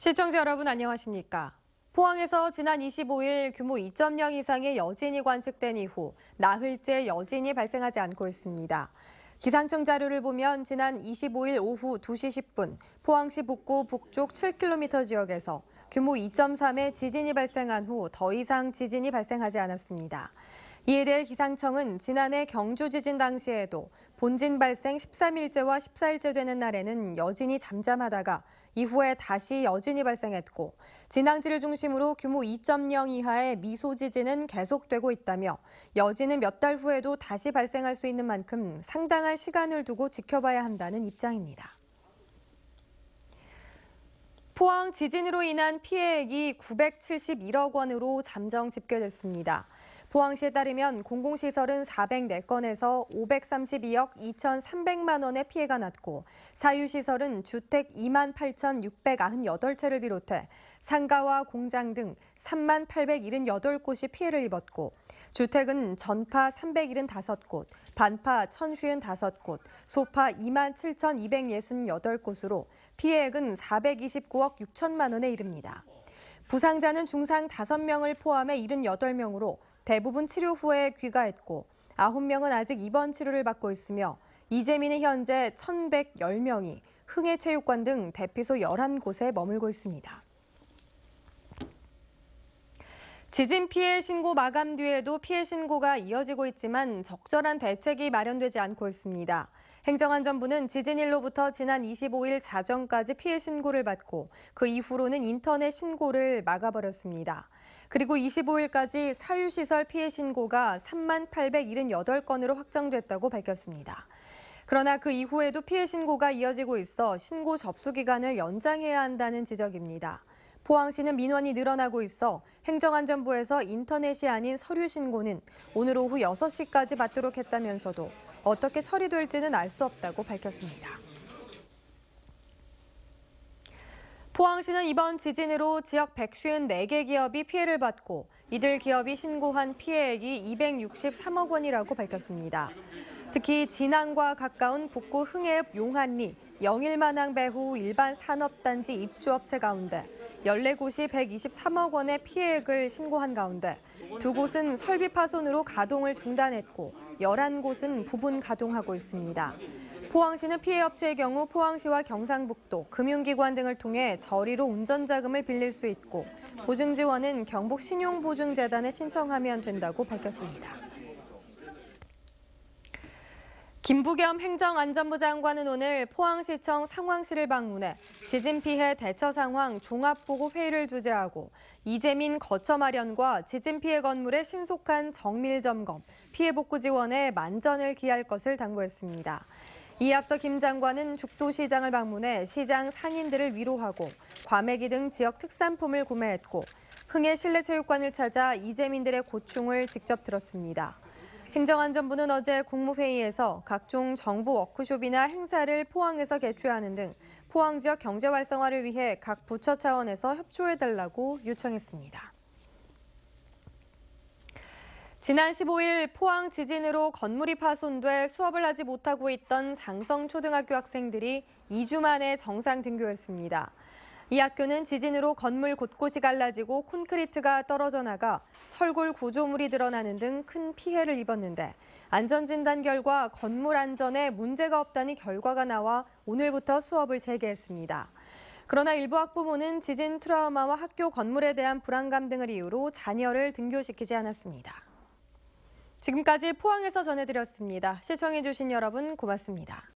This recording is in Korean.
시청자 여러분 안녕하십니까? 포항에서 지난 25일 규모 2.0 이상의 여진이 관측된 이후 나흘째 여진이 발생하지 않고 있습니다. 기상청 자료를 보면 지난 25일 오후 2시 10분 포항시 북구 북쪽 7km 지역에서 규모 2.3의 지진이 발생한 후 더 이상 지진이 발생하지 않았습니다. 이에 대해 기상청은 지난해 경주 지진 당시에도 본진 발생 13일째와 14일째 되는 날에는 여진이 잠잠하다가 이후에 다시 여진이 발생했고 진앙지를 중심으로 규모 2.0 이하의 미소 지진은 계속되고 있다며 여진은 몇 달 후에도 다시 발생할 수 있는 만큼 상당한 시간을 두고 지켜봐야 한다는 입장입니다. 포항 지진으로 인한 피해액이 971억 원으로 잠정 집계됐습니다. 포항시에 따르면 공공시설은 404건에서 532억 2,300만 원의 피해가 났고 사유시설은 주택 28,698채를 비롯해 상가와 공장 등 38,878곳이 피해를 입었고 주택은 전파 375곳, 반파 1,055곳, 소파 27,268곳으로 피해액은 429억 6천만 원에 이릅니다. 부상자는 중상 5명을 포함해 78명으로 대부분 치료 후에 귀가했고 9명은 아직 입원 치료를 받고 있으며 이재민은 현재 1,110명이 흥해체육관 등 대피소 11곳에 머물고 있습니다. 지진 피해 신고 마감 뒤에도 피해 신고가 이어지고 있지만 적절한 대책이 마련되지 않고 있습니다. 행정안전부는 지진일로부터 지난 25일 자정까지 피해 신고를 받고 그 이후로는 인터넷 신고를 막아버렸습니다. 그리고 25일까지 사유시설 피해 신고가 38,878건으로 확정됐다고 밝혔습니다. 그러나 그 이후에도 피해 신고가 이어지고 있어 신고 접수 기간을 연장해야 한다는 지적입니다. 포항시는 민원이 늘어나고 있어 행정안전부에서 인터넷이 아닌 서류 신고는 오늘 오후 6시까지 받도록 했다면서도 어떻게 처리될지는 알 수 없다고 밝혔습니다. 포항시는 이번 지진으로 지역 154개 기업이 피해를 받고 이들 기업이 신고한 피해액이 263억 원이라고 밝혔습니다. 특히 진앙과 가까운 북구 흥해읍 용한리, 영일만항 배후 일반 산업단지 입주업체 가운데 14곳이 123억 원의 피해액을 신고한 가운데 2곳은 설비 파손으로 가동을 중단했고 11곳은 부분 가동하고 있습니다. 포항시는 피해 업체의 경우 포항시와 경상북도, 금융기관 등을 통해 저리로 운전자금을 빌릴 수 있고 보증 지원은 경북신용보증재단에 신청하면 된다고 밝혔습니다. 김부겸 행정안전부 장관은 오늘 포항시청 상황실을 방문해 지진 피해 대처 상황 종합보고 회의를 주재하고 이재민 거처 마련과 지진 피해 건물의 신속한 정밀 점검, 피해 복구 지원에 만전을 기할 것을 당부했습니다. 이에 앞서 김 장관은 죽도시장을 방문해 시장 상인들을 위로하고 과메기 등 지역 특산품을 구매했고 흥해 실내체육관을 찾아 이재민들의 고충을 직접 들었습니다. 행정안전부는 어제 국무회의에서 각종 정부 워크숍이나 행사를 포항에서 개최하는 등 포항 지역 경제 활성화를 위해 각 부처 차원에서 협조해달라고 요청했습니다. 지난 15일 포항 지진으로 건물이 파손돼 수업을 하지 못하고 있던 장성초등학교 학생들이 2주 만에 정상 등교했습니다. 이 학교는 지진으로 건물 곳곳이 갈라지고 콘크리트가 떨어져 나가 철골 구조물이 드러나는 등 큰 피해를 입었는데 안전진단 결과 건물 안전에 문제가 없다는 결과가 나와 오늘부터 수업을 재개했습니다. 그러나 일부 학부모는 지진 트라우마와 학교 건물에 대한 불안감 등을 이유로 자녀를 등교시키지 않았습니다. 지금까지 포항에서 전해드렸습니다. 시청해주신 여러분 고맙습니다.